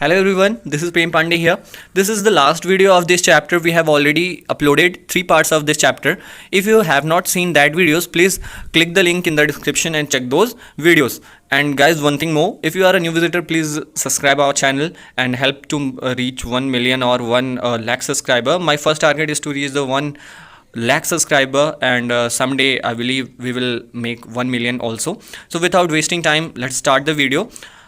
Hello everyone, this is Prem Pandey here. This is the last video of this chapter. We have already uploaded 3 parts of this chapter. If you have not seen that videos, please click the link in the description and check those videos. And guys, one thing more, if you are a new visitor, please subscribe our channel and help to reach 1 million or 1 lakh subscriber. My first target is to reach the 1 lakh subscriber, and someday I believe we will make 1 million also. So without wasting time, let's start the video.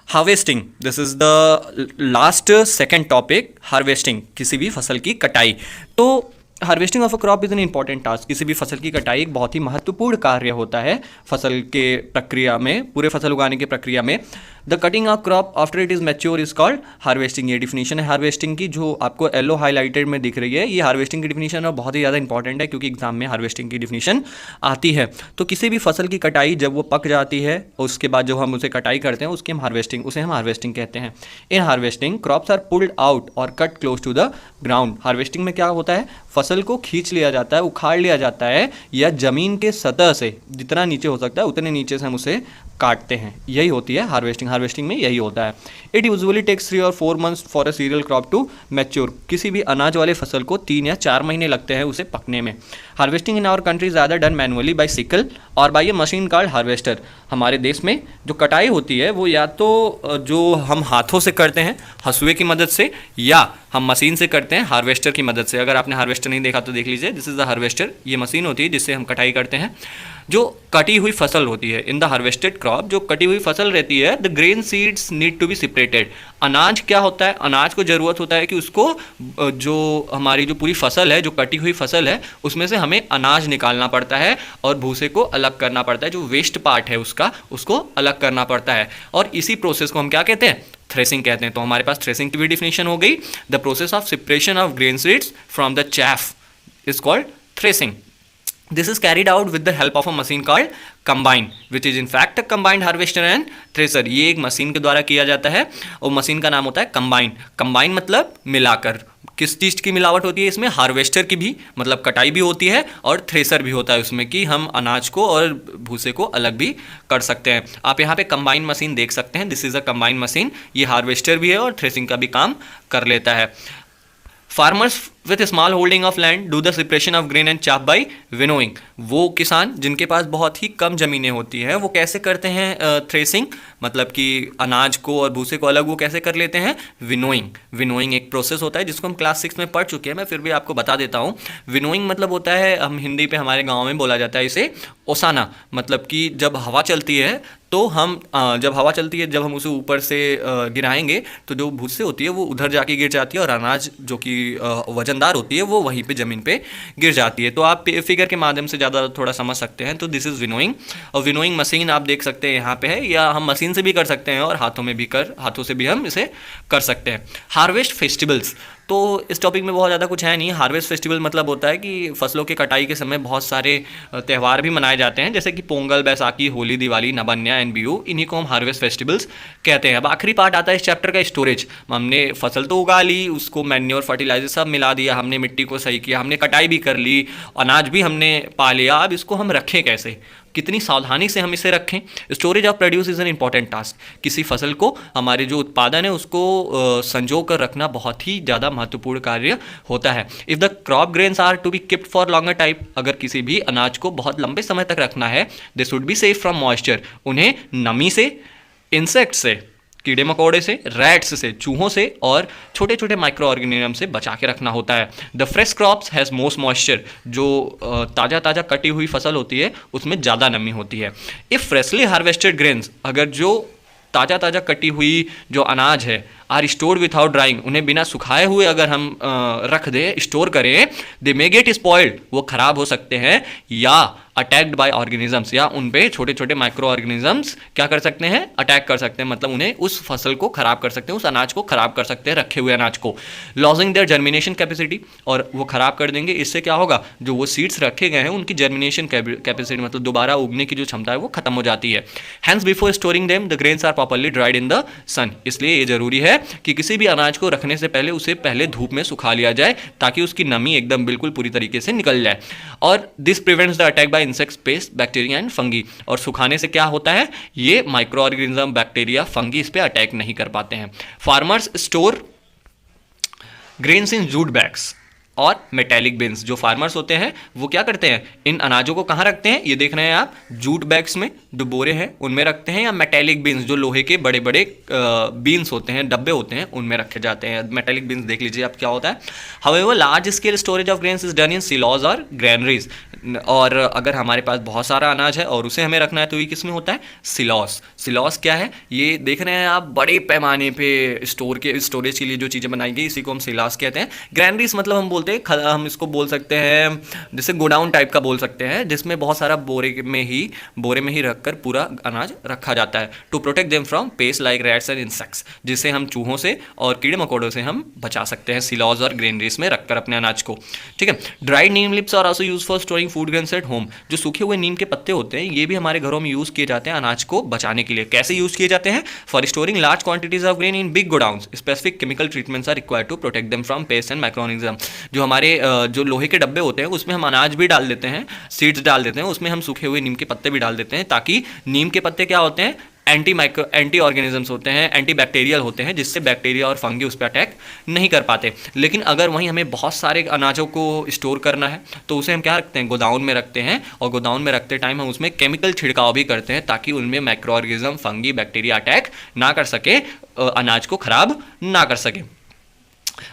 Harvesting, this is the last second topic. Harvesting, किसी भी फसल की कटाई. तो harvesting of a crop is an important task. किसी भी फसल की कटाई एक बहुत ही महत्वपूर्ण कार्य होता है फसल के प्रक्रिया में, पूरे फसल उगाने की प्रक्रिया में. The cutting of crop after it is mature is called harvesting. ये डिफिनीशन है हार्वेस्टिंग की, जो आपको येलो हाईलाइटेड में दिख रही है. ये हार्वेस्टिंग की डिफिनीशन और बहुत ही ज़्यादा इंपॉर्टेंट है, क्योंकि एग्जाम में हार्वेस्टिंग की डिफिनीशन आती है. तो किसी भी फसल की कटाई जब वो पक जाती है, उसके बाद जो हम उसे कटाई करते हैं उसे हम हार्वेस्टिंग कहते हैं. In harvesting crops are pulled out और cut close to the ground. Harvesting में क्या होता है, फसल को खींच लिया जाता है, उखाड़ लिया जाता है, या ज़मीन के सतह से जितना नीचे हो सकता है उतने नीचे से हम उसे काटते हैं. यही होती है हार्वेस्टिंग. हार्वेस्टिंग में यही होता है. इट यूजुअली टेक्स 3 और 4 months for a cereal crop to mature. किसी भी अनाज वाले फसल को 3 या 4 महीने लगते हैं उसे पकने में. हार्वेस्टिंग इन आवर कंट्री ज़्यादा डन मैनुअली बाय सिकल और बाय ए मशीन कॉल्ड हार्वेस्टर. हमारे देश में जो कटाई होती है वो या तो जो हम हाथों से करते हैं हंसुए की मदद से, या हम मशीन से करते हैं हार्वेस्टर की मदद से. अगर आपने हार्वेस्टर नहीं देखा तो देख लीजिए. This is the harvester. ये मशीन होती है जिससे हम कटाई करते हैं. जो कटी हुई फसल होती है, इन द हार्वेस्टेड क्रॉप, जो कटी हुई फसल रहती है, the grain seeds need to be separated. अनाज क्या होता है, अनाज को ज़रूरत होता है कि उसको जो हमारी जो पूरी फसल है, जो कटी हुई फसल है, उसमें से हमें अनाज निकालना पड़ता है और भूसे को अलग करना पड़ता है. जो वेस्ट पार्ट है उसको अलग करना पड़ता है. और इसी प्रोसेस को हम क्या कहते हैं, थ्रेसिंग कहते हैं. तो हमारे पास थ्रेसिंग की भी डिफिनेशन हो गई. The process of separation of grain seeds from the chaff is called threshing. This is carried out with the help of a machine called combine, which is in fact a combined harvester and thresher. ये एक machine के द्वारा किया जाता है और machine का नाम होता है कंबाइन. कंबाइन मतलब मिलाकर. किस चीज़ की मिलावट होती है इसमें, हार्वेस्टर की भी, मतलब कटाई भी होती है, और थ्रेसर भी होता है उसमें, कि हम अनाज को और भूसे को अलग भी कर सकते हैं. आप यहाँ पे कंबाइन मशीन देख सकते हैं. This is a combine machine. ये हार्वेस्टर भी है और थ्रेसिंग का भी काम कर लेता है. Farmers with small holding of land do the separation of grain and chaff by winnowing. वो किसान जिनके पास बहुत ही कम ज़मीनें होती हैं वो कैसे करते हैं थ्रेसिंग, मतलब कि अनाज को और भूसे को अलग वो कैसे कर लेते हैं, विनोइंग. विनोइंग एक प्रोसेस होता है जिसको हम क्लास 6 में पढ़ चुके हैं, मैं फिर भी आपको बता देता हूँ. विनोइंग मतलब होता है, हम हिंदी पे हमारे गाँव में बोला जाता है इसे ओसाना. मतलब कि जब हवा चलती है तो हम जब हम उसे ऊपर से गिराएंगे तो जो भूसे होती है वो उधर जाके गिर जाती है, और अनाज जो कि वजनदार होती है वो वहीं पे ज़मीन पे गिर जाती है. तो आप फिगर के माध्यम से ज़्यादा थोड़ा समझ सकते हैं. तो दिस इज़ विनोइंग. और विनोइंग मशीन आप देख सकते हैं यहाँ पे है, या हम मशीन से भी कर सकते हैं और हाथों से भी हम इसे कर सकते हैं. हार्वेस्ट फेस्टिवल्स, तो इस टॉपिक में बहुत ज़्यादा कुछ है नहीं. हार्वेस्ट फेस्टिवल मतलब होता है कि फसलों के कटाई के समय बहुत सारे त्यौहार भी मनाए जाते हैं, जैसे कि पोंगल, बैसाखी, होली, दिवाली, नबन्या एंड बिहू. इन्हीं को हम हार्वेस्ट फेस्टिवल्स कहते हैं. अब आखिरी पार्ट आता है इस चैप्टर का, स्टोरेज. हमने फसल तो उगा ली, उसको मैन्योर, फर्टिलाइजर सब मिला दिया, हमने मिट्टी को सही किया, हमने कटाई भी कर ली, अनाज भी हमने पा लिया. अब इसको हम रखें कैसे, कितनी सावधानी से हम इसे रखें. Storage of produce is an important task. किसी फसल को, हमारे जो उत्पादन है उसको संजो कर रखना बहुत ही ज़्यादा महत्वपूर्ण कार्य होता है. If the crop grains are to be keeped for longer time, अगर किसी भी अनाज को बहुत लंबे समय तक रखना है, they should be safe from moisture. उन्हें नमी से, इंसेक्ट से, कीड़े मकोड़े से, रैट्स से, चूहों से, और छोटे छोटे माइक्रो ऑर्गेनिज्म से बचा के रखना होता है. The fresh crops has most moisture. जो ताज़ा कटी हुई फसल होती है उसमें ज़्यादा नमी होती है. इफ़ फ्रेशली हार्वेस्टेड ग्रेन्स, अगर जो ताज़ा कटी हुई जो अनाज है, आर स्टोर्ड विथआउट ड्राइंग, उन्हें बिना सुखाए हुए अगर हम रख दें, स्टोर करें, दे मे गेट स्पॉइल्ड, वो ख़राब हो सकते हैं, या अटैक्ड बाय ऑर्गेनिजम्स, या उन पे छोटे छोटे माइक्रो ऑर्गेनिजम्स क्या कर सकते हैं, अटैक कर सकते हैं. मतलब उन्हें, उस फसल को ख़राब कर सकते हैं, उस अनाज को ख़राब कर सकते हैं, रखे हुए अनाज को. लॉजिंग देयर जर्मिनेशन कैपेसिटी, और वो ख़राब कर देंगे. इससे क्या होगा, जो वो सीड्स रखे गए हैं उनकी जर्मिनेशन कैपेसिटी, मतलब दोबारा उगने की जो क्षमता है वो खत्म हो जाती है. Hence before storing them the grains are properly dried in the sun. इसलिए ये ज़रूरी है कि किसी भी अनाज को रखने से पहले उसे पहले धूप में सुखा लिया जाए, ताकि उसकी नमी एकदम बिल्कुल पूरी तरीके से निकल जाए. और this prevents the attack by insects, paste, bacteria and fungi. और सुखाने से क्या होता है, ये माइक्रो ऑर्गेनिज्म, बैक्टीरिया, फंगी इस पे अटैक नहीं कर पाते हैं। Farmers store grains in jute bags और मेटेलिक बिन्स। जो फार्मर्स होते हैं वो क्या करते हैं, इन अनाजों को कहाँ रखते हैं, ये देख रहे हैं आप, जूट बैग्स में जो बोरे हैं उनमें रखते हैं, या मेटेलिक बिन्स जो लोहे के बड़े बड़े बीन्स होते हैं, डब्बे होते हैं, उनमें रखे जाते हैं। मेटेलिक बिन्स देख लीजिए आप क्या होता है। However large scale storage of grains is done in silos और ग्रैनरीज। और अगर हमारे पास बहुत सारा अनाज है और उसे हमें रखना है तो ये किस में होता है, सिलॉस। सिलॉस क्या है, ये देख रहे हैं आप, बड़े पैमाने पे स्टोरेज के लिए जो चीज़ें बनाई गई इसी को हम सिलॉस कहते हैं। ग्रैनरीज मतलब हम इसको बोल सकते हैं जैसे गोडाउन टाइप का बोल सकते हैं, जिसमें बहुत सारा बोरे में ही रखकर पूरा अनाज रखा जाता है। To protect them from pest like rats and insects, जिससे हम चूहों से और कीड़े मकोड़ों से हम बचा सकते हैं सिलॉज और ग्रेनरीज में रखकर अपने अनाज को। ठीक है। Dried neem lips are also use for storing food grains at home. जो सूखे हुए नीम के पत्ते होते हैं ये भी हमारे घरों में यूज किए जाते हैं अनाज को बचाने के लिए। कैसे यूज किए जाते हैं, for storing large quantities of grain in big godowns specific chemical treatments are required to protect them from pest and microorganism. जो हमारे जो लोहे के डब्बे होते हैं उसमें हम अनाज भी डाल देते हैं, सीड्स डाल देते हैं, उसमें हम सूखे हुए नीम के पत्ते भी डाल देते हैं, ताकि नीम के पत्ते क्या होते हैं, एंटी ऑर्गेनिजम्स होते हैं, एंटी बैक्टीरियल होते हैं, जिससे बैक्टीरिया और फंगी उस पर अटैक नहीं कर पाते। लेकिन अगर वहीं हमें बहुत सारे अनाजों को स्टोर करना है तो उसे हम क्या रखते हैं, गोदाउन में रखते हैं, और गोदाउन में रखते टाइम हम उसमें केमिकल छिड़काव भी करते हैं ताकि उनमें micro organism, fungi, bacteria attack ना कर सके, अनाज को खराब ना कर सके।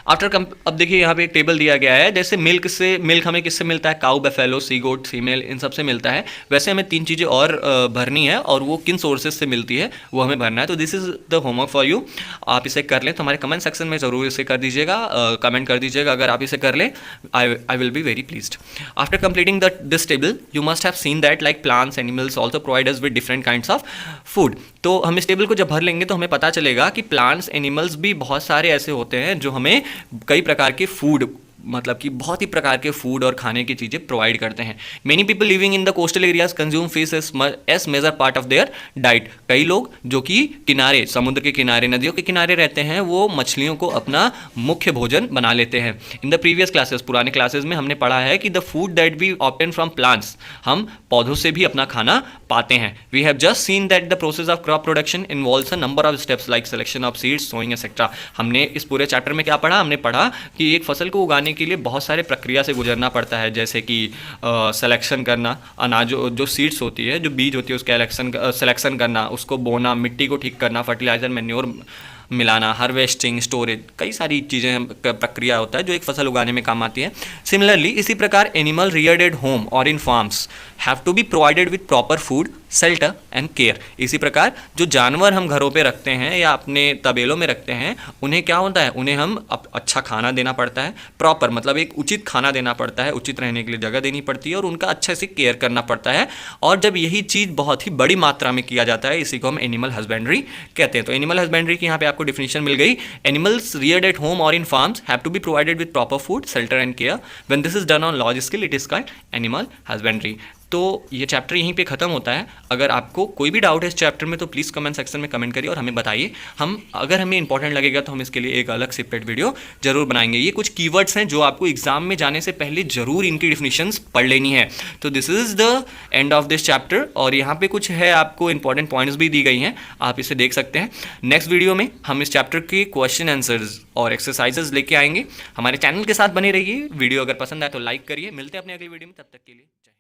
अब देखिए यहाँ पे एक टेबल दिया गया है, जैसे मिल्क हमें किससे मिलता है, काऊ, बफेलो, सी गोट, फीमेल, इन सब से मिलता है। वैसे हमें 3 चीज़ें और भरनी है, और वो किन सोर्सेज से मिलती है वो हमें भरना है। तो this is the homework for you. आप इसे कर लें तो हमारे कमेंट सेक्शन में ज़रूर इसे कर दीजिएगा, कमेंट कर दीजिएगा अगर आप इसे कर लें। I will be very pleased. After completing this table you must have seen that like plants, animals also provide us with different kinds of food. तो हम इस टेबल को जब भर लेंगे तो हमें पता चलेगा कि प्लांट्स, एनिमल्स भी बहुत सारे ऐसे होते हैं जो हमें कई प्रकार के फूड, मतलब कि बहुत ही प्रकार के फूड और खाने की चीज़ें प्रोवाइड करते हैं। Many people living in the coastal areas consume fish as major part of their diet. कई लोग जो कि किनारे, समुद्र के किनारे, नदियों के किनारे रहते हैं, वो मछलियों को अपना मुख्य भोजन बना लेते हैं। इन द प्रीवियस क्लासेस, पुराने क्लासेस में हमने पढ़ा है कि the food that we obtain from plants, हम पौधों से भी अपना खाना पाते हैं। We have just seen that the process of crop production involves a number of steps like selection of seeds, sowing etcetera. हमने इस पूरे चैप्टर में क्या पढ़ा, हमने पढ़ा कि एक फसल को उगाने के लिए बहुत सारे प्रक्रिया से गुजरना पड़ता है, जैसे कि सिलेक्शन करना, अनाज जो सीड्स होती है, जो बीज होती है उसका सिलेक्शन करना, उसको बोना, मिट्टी को ठीक करना, फर्टिलाइजर, मैन्योर मिलाना, हार्वेस्टिंग, स्टोरेज, कई सारी चीज़ें प्रक्रिया होता है जो एक फसल उगाने में काम आती है। सिमिलरली इसी प्रकार एनिमल रियर्ड एट होम और in farms have to be provided with proper food, shelter and care. इसी प्रकार जो जानवर हम घरों पे रखते हैं या अपने तबेलों में रखते हैं, उन्हें क्या होता है, उन्हें हम अच्छा खाना देना पड़ता है, प्रॉपर मतलब एक उचित खाना देना पड़ता है, उचित रहने के लिए जगह देनी पड़ती है, और उनका अच्छे से केयर करना पड़ता है। और जब यही चीज़ बहुत ही बड़ी मात्रा में किया जाता है, इसी को हम एनिमल हस्बेंड्री कहते हैं। तो एनिमल हस्बेंड्री की यहाँ पे आपको डिफिनेशन मिल गई। एनिमल्स रियर्ड एट होम और in farms have to be provided with proper food, shelter and care. When this is done on large scale it is called animal husbandry. तो ये chapter यहीं पे ख़त्म होता है। अगर आपको कोई भी डाउट है इस चैप्टर में तो प्लीज़ कमेंट सेक्शन में कमेंट करिए और हमें बताइए। अगर हमें इंपॉर्टेंट लगेगा तो हम इसके लिए एक अलग सेपरेट वीडियो जरूर बनाएंगे। ये कुछ कीवर्ड्स हैं जो आपको एग्जाम में जाने से पहले जरूर इनकी डिफिनीशंस पढ़ लेनी है। तो this is the end of this chapter, और यहाँ पे कुछ है आपको इंपॉर्टेंट पॉइंट्स भी दी गई हैं, आप इसे देख सकते हैं। नेक्स्ट वीडियो में हम इस चैप्टर के क्वेश्चन आंसर्स और एक्सरसाइजेस लेके आएंगे। हमारे चैनल के साथ बने रहिए। वीडियो अगर पसंद आए तो लाइक करिए। मिलते हैं अपने अगली वीडियो में, तब तक के लिए जय हिंद।